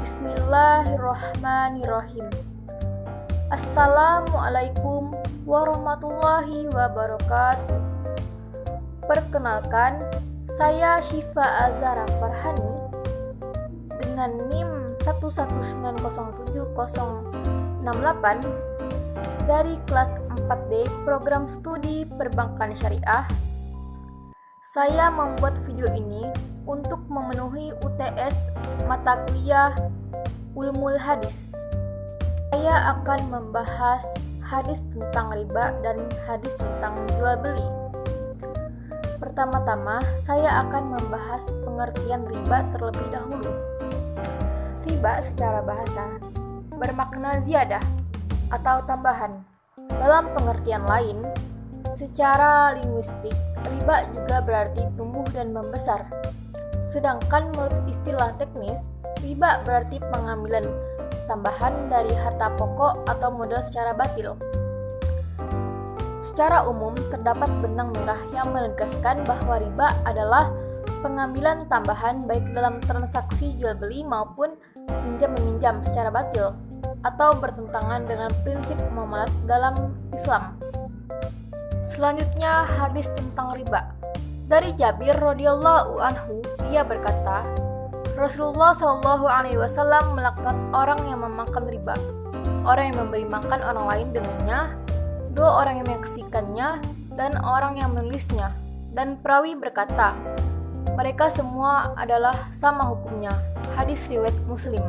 Bismillahirrahmanirrahim. Assalamualaikum warahmatullahi wabarakatuh. Perkenalkan, saya Syifa Azhara Farhani dengan NIM 1190768 dari kelas 4D Program Studi Perbankan Syariah. Saya membuat video ini untuk memenuhi UTS mata kuliah Ulumul Hadis. Saya akan membahas hadis tentang riba dan hadis tentang jual beli. Pertama-tama, saya akan membahas pengertian riba terlebih dahulu. Riba secara bahasa bermakna ziyadah atau tambahan. Dalam pengertian lain, secara linguistik, riba juga berarti tumbuh dan membesar. Sedangkan menurut istilah teknis, riba berarti pengambilan tambahan dari harta pokok atau modal secara batil. Secara umum, terdapat benang merah yang menegaskan bahwa riba adalah pengambilan tambahan baik dalam transaksi jual beli maupun pinjam-meminjam secara batil atau bertentangan dengan prinsip muamalat dalam Islam. Selanjutnya, hadis tentang riba. Dari Jabir radhiyallahu anhu, ia berkata, Rasulullah Shallallahu alaihi wasallam melaknat orang yang memakan riba, orang yang memberi makan orang lain dengannya, dua orang yang menyaksikannya, dan orang yang menulisnya. Dan perawi berkata, mereka semua adalah sama hukumnya. Hadis riwayat Muslim.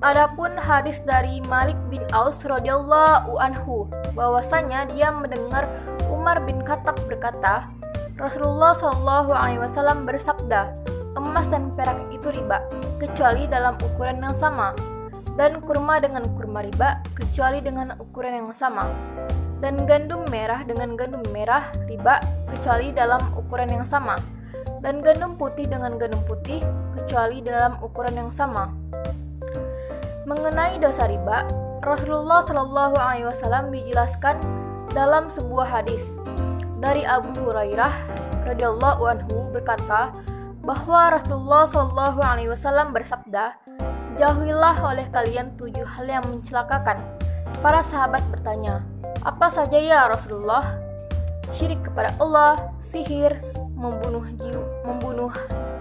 Adapun hadis dari Malik bin Aus radhiyallahu anhu, bahwasanya dia mendengar Umar bin Khattab berkata, Rasulullah Shallallahu alaihi wasallam bersabda, emas dan perak itu riba, kecuali dalam ukuran yang sama, dan kurma dengan kurma riba, kecuali dengan ukuran yang sama, dan gandum merah dengan gandum merah riba, kecuali dalam ukuran yang sama, dan gandum putih dengan gandum putih, kecuali dalam ukuran yang sama. Mengenai dosa riba, Rasulullah Shallallahu alaihi wasallam dijelaskan dalam sebuah hadis dari Abu Hurairah radhiyallahu anhu berkata bahwa Rasulullah Shallallahu alaihi wasallam bersabda, jauhilah oleh kalian 7 hal yang mencelakakan. Para sahabat bertanya, apa saja ya Rasulullah? Syirik kepada Allah, sihir, membunuh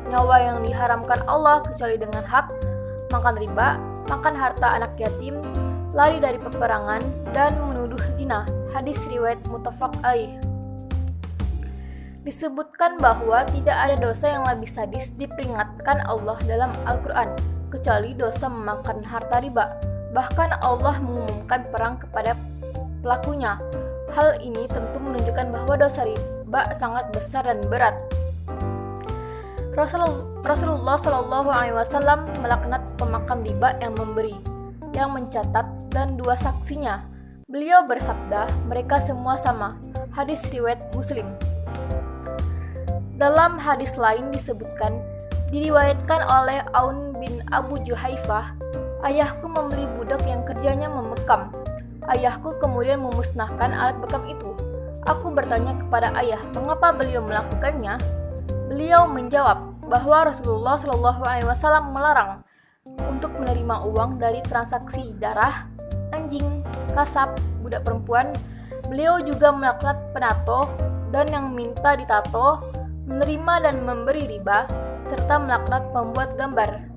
nyawa yang diharamkan Allah kecuali dengan hak, makan riba, makan harta anak yatim, lari dari peperangan, dan menuduh zina. Hadis riwayat muttafaq alaih. Disebutkan bahwa tidak ada dosa yang lebih sadis diperingatkan Allah dalam Al-Quran kecuali dosa memakan harta riba. Bahkan Allah mengumumkan perang kepada pelakunya. Hal ini tentu menunjukkan bahwa dosa riba sangat besar dan berat. Rasulullah Shallallahu alaihi wasallam melaknat pemakan riba yang memberi, yang mencatat, dan 2 saksinya. Beliau bersabda, mereka semua sama. Hadis riwayat Muslim. Dalam hadis lain disebutkan, diriwayatkan oleh Aun bin Abu Juhaifah, ayahku membeli budak yang kerjanya membekam. Ayahku kemudian memusnahkan alat bekam itu. Aku bertanya kepada ayah, mengapa beliau melakukannya? Beliau menjawab bahwa Rasulullah Shallallahu alaihi wasallam melarang untuk menerima uang dari transaksi darah, anjing, kasab, budak perempuan. Beliau juga melaknat penato dan yang minta ditato, menerima dan memberi riba, serta melaknat pembuat gambar.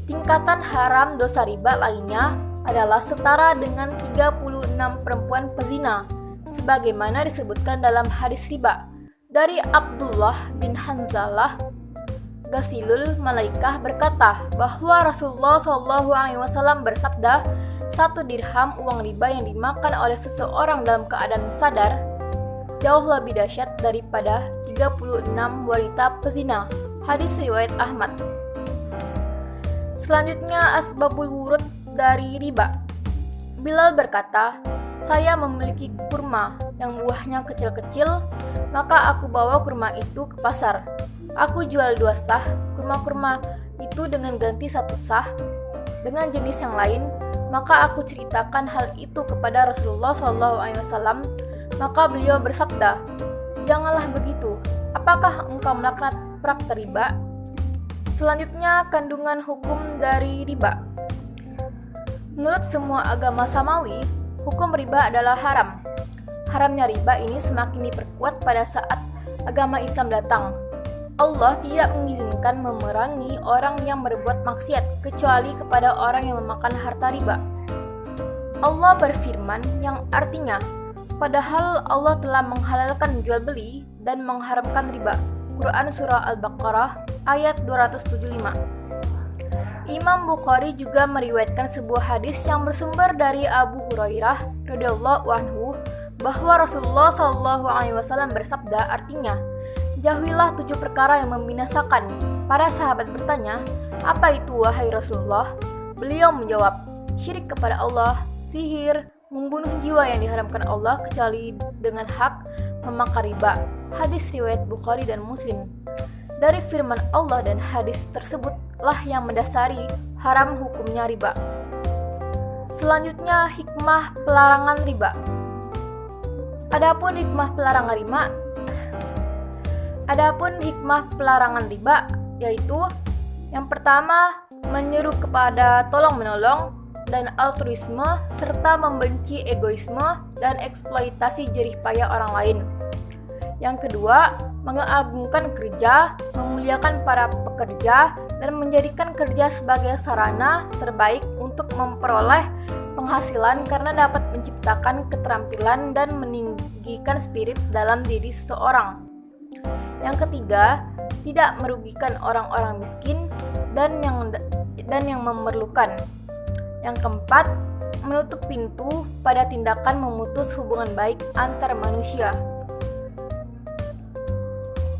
Tingkatan haram dosa riba lainnya adalah setara dengan 36 perempuan pezina, sebagaimana disebutkan dalam hadis riba. Dari Abdullah bin Hanzalah, Ghasilul Malaikah berkata bahwa Rasulullah Shallallahu alaihi wasallam bersabda, 1 dirham uang riba yang dimakan oleh seseorang dalam keadaan sadar jauh lebih dahsyat daripada 36 wanita pezina. Hadis riwayat Ahmad. Selanjutnya, asbabul wurud dari riba. Bilal berkata, saya memiliki kurma yang buahnya kecil-kecil, maka aku bawa kurma itu ke pasar. Aku jual 2 sah kurma-kurma itu dengan ganti 1 sah dengan jenis yang lain. Maka aku ceritakan hal itu kepada Rasulullah SAW. Maka beliau bersabda, janganlah begitu. Apakah engkau melaknat praktek riba? Selanjutnya, kandungan hukum dari riba. Menurut semua agama samawi, hukum riba adalah haram. Haramnya riba ini semakin diperkuat pada saat agama Islam datang. Allah tidak mengizinkan memerangi orang yang berbuat maksiat kecuali kepada orang yang memakan harta riba. Allah berfirman yang artinya, padahal Allah telah menghalalkan jual beli dan mengharamkan riba. Quran Surah Al-Baqarah ayat 275. Imam Bukhari juga meriwayatkan sebuah hadis yang bersumber dari Abu Hurairah radhiyallahu anhu bahwa Rasulullah Shallallahu alaihi wasallam bersabda, artinya, jauhilah 7 perkara yang membinasakan. Para sahabat bertanya, apa itu wahai Rasulullah? Beliau menjawab, syirik kepada Allah, sihir, membunuh jiwa yang diharamkan Allah kecuali dengan hak, memakan riba. Hadis riwayat Bukhari dan Muslim. Dari firman Allah dan hadis tersebutlah yang mendasari haram hukumnya riba. Selanjutnya, hikmah pelarangan riba. Adapun hikmah pelarangan riba yaitu yang pertama, menyeru kepada tolong-menolong dan altruisme serta membenci egoisme dan eksploitasi jerih payah orang lain. Yang kedua, mengagungkan kerja, memuliakan para pekerja, dan menjadikan kerja sebagai sarana terbaik untuk memperoleh penghasilan karena dapat menciptakan keterampilan dan meninggikan spirit dalam diri seseorang. Yang ketiga, tidak merugikan orang-orang miskin dan yang memerlukan. Yang keempat, menutup pintu pada tindakan memutus hubungan baik antar manusia.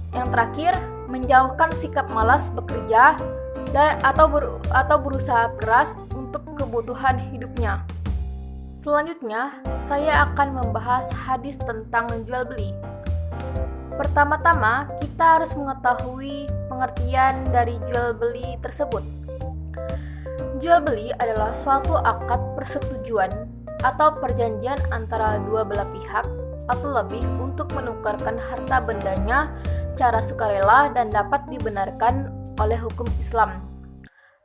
Yang terakhir, menjauhkan sikap malas bekerja atau berusaha keras untuk kebutuhan hidupnya. Selanjutnya, saya akan membahas hadis tentang jual beli. Pertama-tama, kita harus mengetahui pengertian dari jual beli tersebut. Jual beli adalah suatu akad persetujuan atau perjanjian antara dua belah pihak atau lebih untuk menukarkan harta bendanya secara sukarela dan dapat dibenarkan oleh hukum Islam.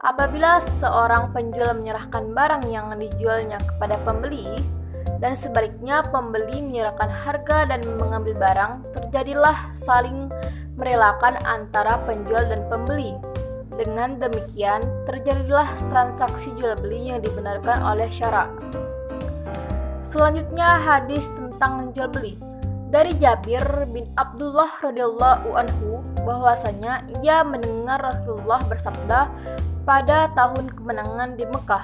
Apabila seorang penjual menyerahkan barang yang dijualnya kepada pembeli dan sebaliknya pembeli menyerahkan harga dan mengambil barang, terjadilah saling merelakan antara penjual dan pembeli. Dengan demikian, terjadilah transaksi jual beli yang dibenarkan oleh syara. Selanjutnya, hadis tentang jual beli. Dari Jabir bin Abdullah radhiyallahu anhu bahwasanya ia mendengar Rasulullah bersabda pada tahun kemenangan di Mekah,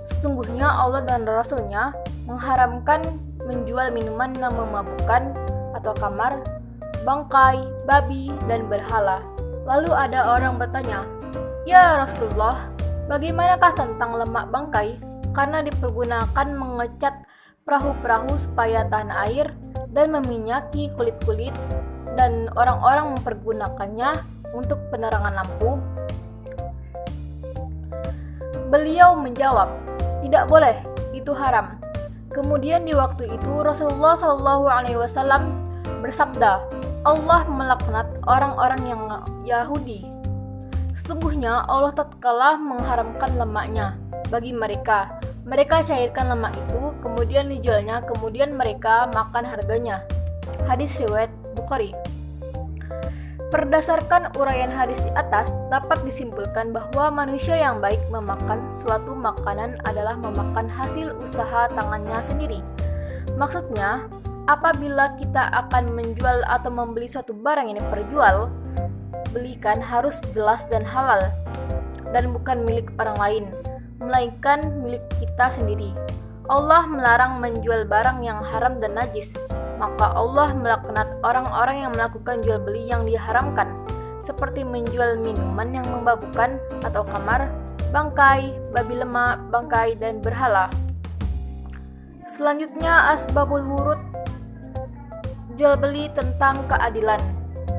sesungguhnya Allah dan Rasul-Nya mengharamkan menjual minuman yang memabukkan atau khamar, bangkai, babi, dan berhala. Lalu ada orang bertanya, ya Rasulullah, bagaimanakah tentang lemak bangkai? Karena dipergunakan mengecat perahu-perahu supaya tahan air dan meminyaki kulit-kulit, dan orang-orang mempergunakannya untuk penerangan lampu. Beliau menjawab, tidak boleh, itu haram. Kemudian di waktu itu Rasulullah SAW bersabda, Allah melaknat orang-orang yang Yahudi. Sesungguhnya Allah tatkala mengharamkan lemaknya bagi mereka. Mereka cairkan lemak itu, kemudian dijualnya, kemudian mereka makan harganya. Hadis riwayat Bukhari. Berdasarkan uraian hadis di atas, dapat disimpulkan bahwa manusia yang baik memakan suatu makanan adalah memakan hasil usaha tangannya sendiri. Maksudnya, apabila kita akan menjual atau membeli suatu barang yang diperjual, belikan harus jelas dan halal, dan bukan milik orang lain, melainkan milik kita sendiri. Allah melarang menjual barang yang haram dan najis, maka Allah melaknat orang-orang yang melakukan jual beli yang diharamkan, seperti menjual minuman yang memabukkan atau khamar, bangkai, babi lemak, bangkai, dan berhala. Selanjutnya, asbabul wurud, jual beli tentang keadilan.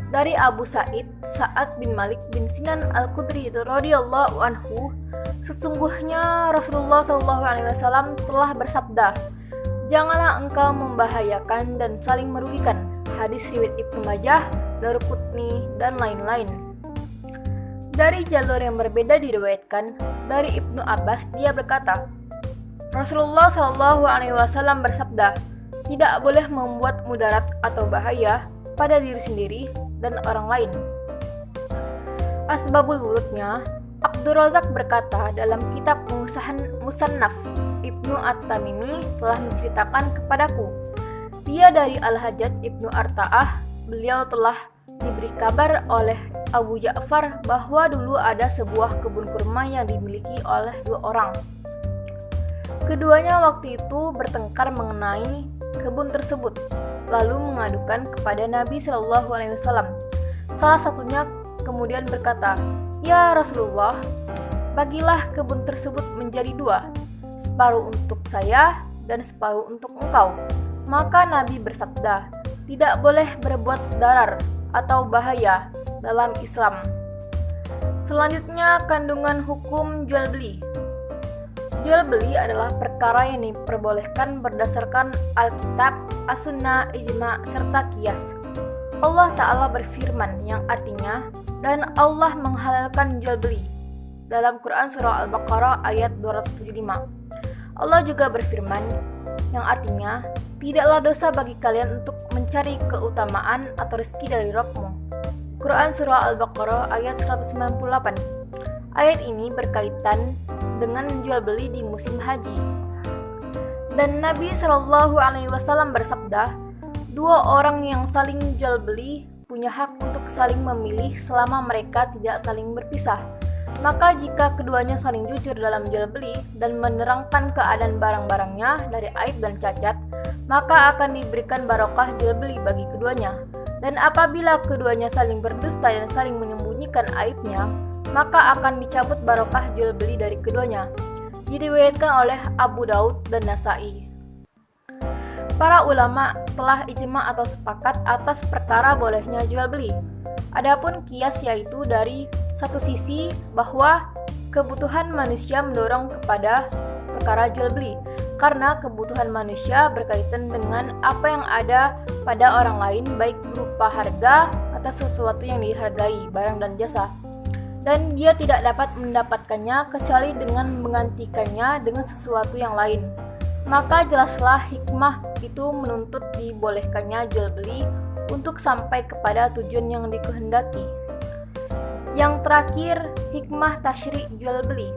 Dari Abu Sa'ad bin Malik bin Sinan Al-Khudri radhiyallahu anhu, sesungguhnya Rasulullah SAW telah bersabda, janganlah engkau membahayakan dan saling merugikan. Hadis riwayat Ibnu Majah, Daruqutni, dan lain-lain. Dari jalur yang berbeda diriwayatkan dari Ibnu Abbas, dia berkata, Rasulullah Shallallahu Alaihi Wasallam bersabda, tidak boleh membuat mudarat atau bahaya pada diri sendiri dan orang lain. Asbabul wurudnya, Abdul Razak berkata dalam kitab Musannaf, Ibnu At-Tamimi telah menceritakan kepadaku, dia dari Al-Hajjaj Ibnu Arta'ah, beliau telah diberi kabar oleh Abu Ja'far bahwa dulu ada sebuah kebun kurma yang dimiliki oleh dua orang. Keduanya waktu itu bertengkar mengenai kebun tersebut, lalu mengadukan kepada Nabi Shallallahu Alaihi Wasallam. Salah satunya kemudian berkata, "Ya Rasulullah, bagilah kebun tersebut menjadi dua, separuh untuk saya dan separuh untuk engkau." Maka Nabi bersabda, tidak boleh berbuat darar atau bahaya dalam Islam. Selanjutnya, kandungan hukum jual beli. Jual beli adalah perkara yang diperbolehkan berdasarkan Alkitab, As-Sunnah, Ijma, serta Qiyas. Allah Ta'ala berfirman yang artinya, dan Allah menghalalkan jual beli dalam Quran Surah Al-Baqarah ayat 275. Allah juga berfirman yang artinya, tidaklah dosa bagi kalian untuk mencari keutamaan atau rezeki dari Rabb-mu. Quran Surah Al-Baqarah ayat 198. Ayat ini berkaitan dengan jual beli di musim haji. Dan Nabi Shallallahu Alaihi Wasallam bersabda, dua orang yang saling jual beli punya hak untuk saling memilih selama mereka tidak saling berpisah. Maka jika keduanya saling jujur dalam jual beli dan menerangkan keadaan barang-barangnya dari aib dan cacat, maka akan diberikan barokah jual beli bagi keduanya. Dan apabila keduanya saling berdusta dan saling menyembunyikan aibnya, maka akan dicabut barokah jual beli dari keduanya. Diriwayatkan oleh Abu Daud dan Nasai. Para ulama telah ijma atau sepakat atas perkara bolehnya jual beli. Adapun kias yaitu dari satu sisi bahwa kebutuhan manusia mendorong kepada perkara jual beli, karena kebutuhan manusia berkaitan dengan apa yang ada pada orang lain, baik berupa harga atas sesuatu yang dihargai, barang dan jasa, dan dia tidak dapat mendapatkannya kecuali dengan menggantikannya dengan sesuatu yang lain. Maka jelaslah hikmah itu menuntut dibolehkannya jual beli untuk sampai kepada tujuan yang dikehendaki. Yang terakhir, hikmah tasyri' jual beli.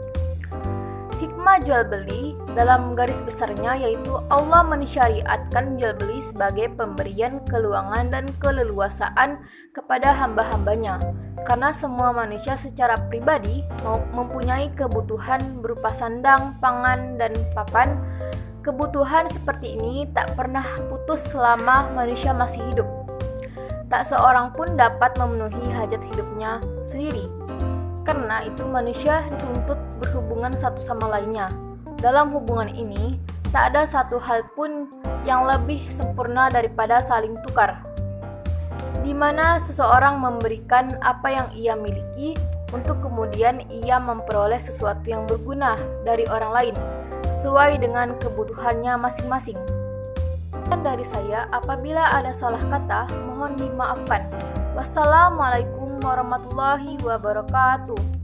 Hikmah jual beli dalam garis besarnya yaitu Allah mensyariatkan jual beli sebagai pemberian keluangan dan keleluasaan kepada hamba-hambanya, karena semua manusia secara pribadi mempunyai kebutuhan berupa sandang, pangan, dan papan. Kebutuhan seperti ini tak pernah putus selama manusia masih hidup. Tak seorang pun dapat memenuhi hajat hidupnya sendiri. Karena itu manusia dituntut berhubungan satu sama lainnya. Dalam hubungan ini, tak ada satu hal pun yang lebih sempurna daripada saling tukar, di mana seseorang memberikan apa yang ia miliki untuk kemudian ia memperoleh sesuatu yang berguna dari orang lain, sesuai dengan kebutuhannya masing-masing. Dan dari saya, apabila ada salah kata, mohon dimaafkan. Wassalamualaikum warahmatullahi wabarakatuh.